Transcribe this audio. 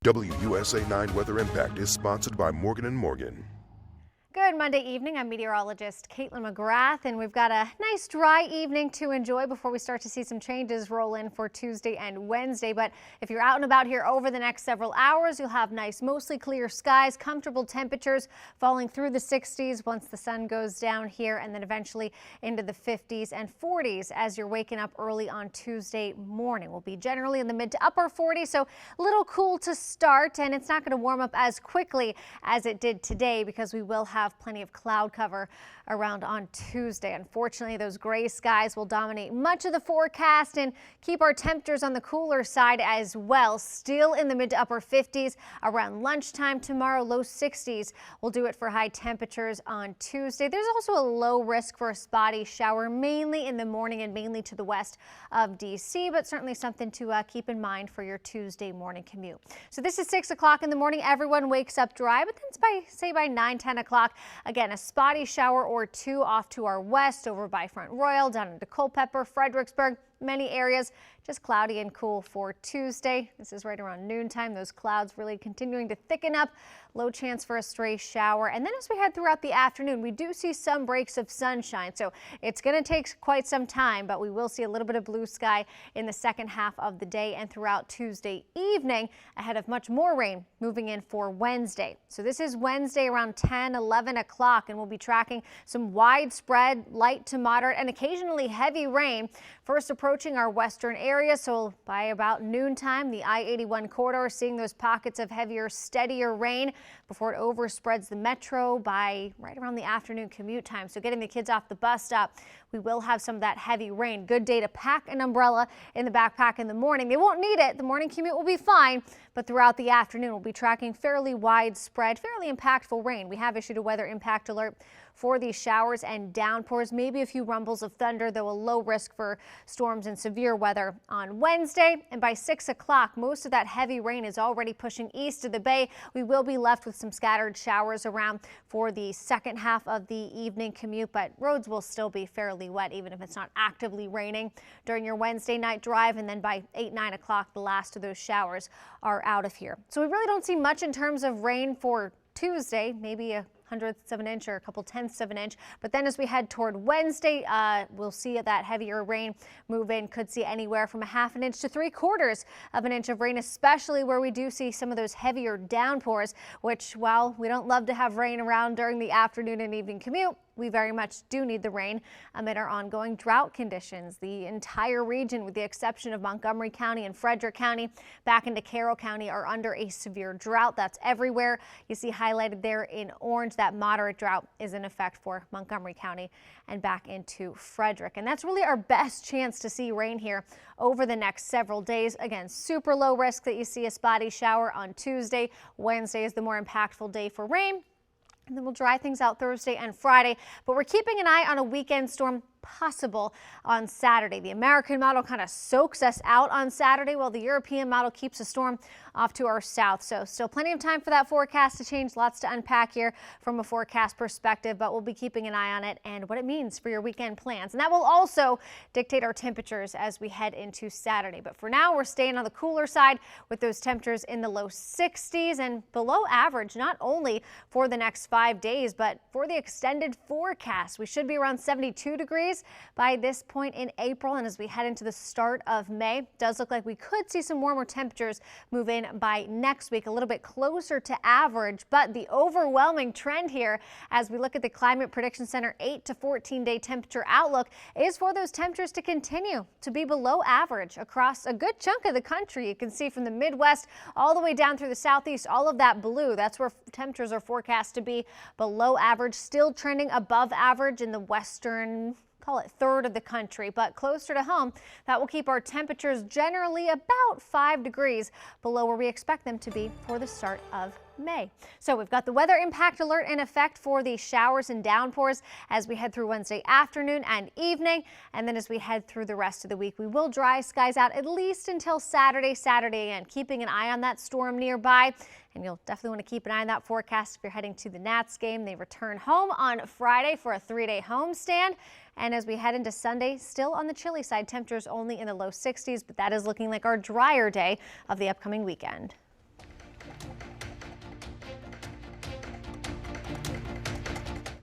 WUSA 9 Weather Impact is sponsored by Morgan & Morgan. Good Monday evening. I'm meteorologist Caitlin McGrath, and we've got a nice dry evening to enjoy before we start to see some changes roll in for Tuesday and Wednesday. But if you're out and about here over the next several hours, you'll have nice, mostly clear skies, comfortable temperatures falling through the 60s once the sun goes down here, and then eventually into the 50s and 40s as you're waking up early on Tuesday morning. We'll be generally in the mid to upper 40s, so a little cool to start, and it's not going to warm up as quickly as it did today because we will have plenty of cloud cover around on Tuesday. Unfortunately, those gray skies will dominate much of the forecast and keep our temperatures on the cooler side as well. Still in the mid to upper 50s around lunchtime tomorrow, low 60s. We'll do it for high temperatures on Tuesday. There's also a low risk for a spotty shower, mainly in the morning and mainly to the west of D.C., but certainly something to keep in mind for your Tuesday morning commute. So this is 6 o'clock in the morning. Everyone wakes up dry, but then by 9, 10 o'clock, again, a spotty shower or two off to our west over by Front Royal, down into Culpeper, Fredericksburg. Many areas just cloudy and cool for Tuesday. This is right around noontime. Those clouds really continuing to thicken up. Low chance for a stray shower. And then as we head throughout the afternoon, we do see some breaks of sunshine. So it's going to take quite some time, but we will see a little bit of blue sky in the second half of the day and throughout Tuesday evening ahead of much more rain moving in for Wednesday. So this is Wednesday around 10, 11 o'clock, and we'll be tracking some widespread light to moderate and occasionally heavy rain. First approaching our western area, so by about noontime, the I-81 corridor seeing those pockets of heavier, steadier rain before it overspreads the metro by right around the afternoon commute time. So getting the kids off the bus stop, we will have some of that heavy rain. Good day to pack an umbrella in the backpack in the morning. They won't need it. The morning commute will be fine, but throughout the afternoon, we'll be tracking fairly widespread, fairly impactful rain. We have issued a weather impact alert for these showers and downpours, maybe a few rumbles of thunder, though a low risk for storms and severe weather on Wednesday. And by 6 o'clock, most of that heavy rain is already pushing east of the bay. We will be left with some scattered showers around for the second half of the evening commute, but roads will still be fairly wet, even if it's not actively raining during your Wednesday night drive. And then by 8, 9 o'clock, the last of those showers are out of here. So we really don't see much in terms of rain for Tuesday, maybe a 100ths of an inch or a couple tenths of an inch. But then as we head toward Wednesday, we'll see that heavier rain move in. Could see anywhere from a ½ inch to 3/4 of an inch of rain, especially where we do see some of those heavier downpours, which, while we don't love to have rain around during the afternoon and evening commute, we very much do need the rain amid our ongoing drought conditions. The entire region, with the exception of Montgomery County and Frederick County, back into Carroll County, are under a severe drought. That's everywhere. You see highlighted there in orange that moderate drought is in effect for Montgomery County and back into Frederick. And that's really our best chance to see rain here over the next several days. Again, super low risk that you see a spotty shower on Tuesday. Wednesday is the more impactful day for rain. And then we'll dry things out Thursday and Friday. But we're keeping an eye on a weekend storm possible on Saturday. The American model kind of soaks us out on Saturday, while the European model keeps a storm off to our south. So still plenty of time for that forecast to change. Lots to unpack here from a forecast perspective, but we'll be keeping an eye on it and what it means for your weekend plans. And that will also dictate our temperatures as we head into Saturday. But for now, we're staying on the cooler side with those temperatures in the low 60s and below average, not only for the next 5 days, but for the extended forecast. We should be around 72 degrees by this point in April, and as we head into the start of May, it does look like we could see some warmer temperatures move in by next week, a little bit closer to average. But the overwhelming trend here, as we look at the Climate Prediction Center 8 to 14-day temperature outlook, is for those temperatures to continue to be below average across a good chunk of the country. You can see from the Midwest all the way down through the Southeast, all of that blue, that's where temperatures are forecast to be below average, still trending above average in the western, call it third of the country, but closer to home, that will keep our temperatures generally about 5 degrees below where we expect them to be for the start of May. So we've got the weather impact alert in effect for the showers and downpours as we head through Wednesday afternoon and evening. And then as we head through the rest of the week, we will dry skies out at least until Saturday, and keeping an eye on that storm nearby. And you'll definitely want to keep an eye on that forecast if you're heading to the Nats game. They return home on Friday for a 3-day homestand. And as we head into Sunday, still on the chilly side, temperatures only in the low 60s, but that is looking like our drier day of the upcoming weekend.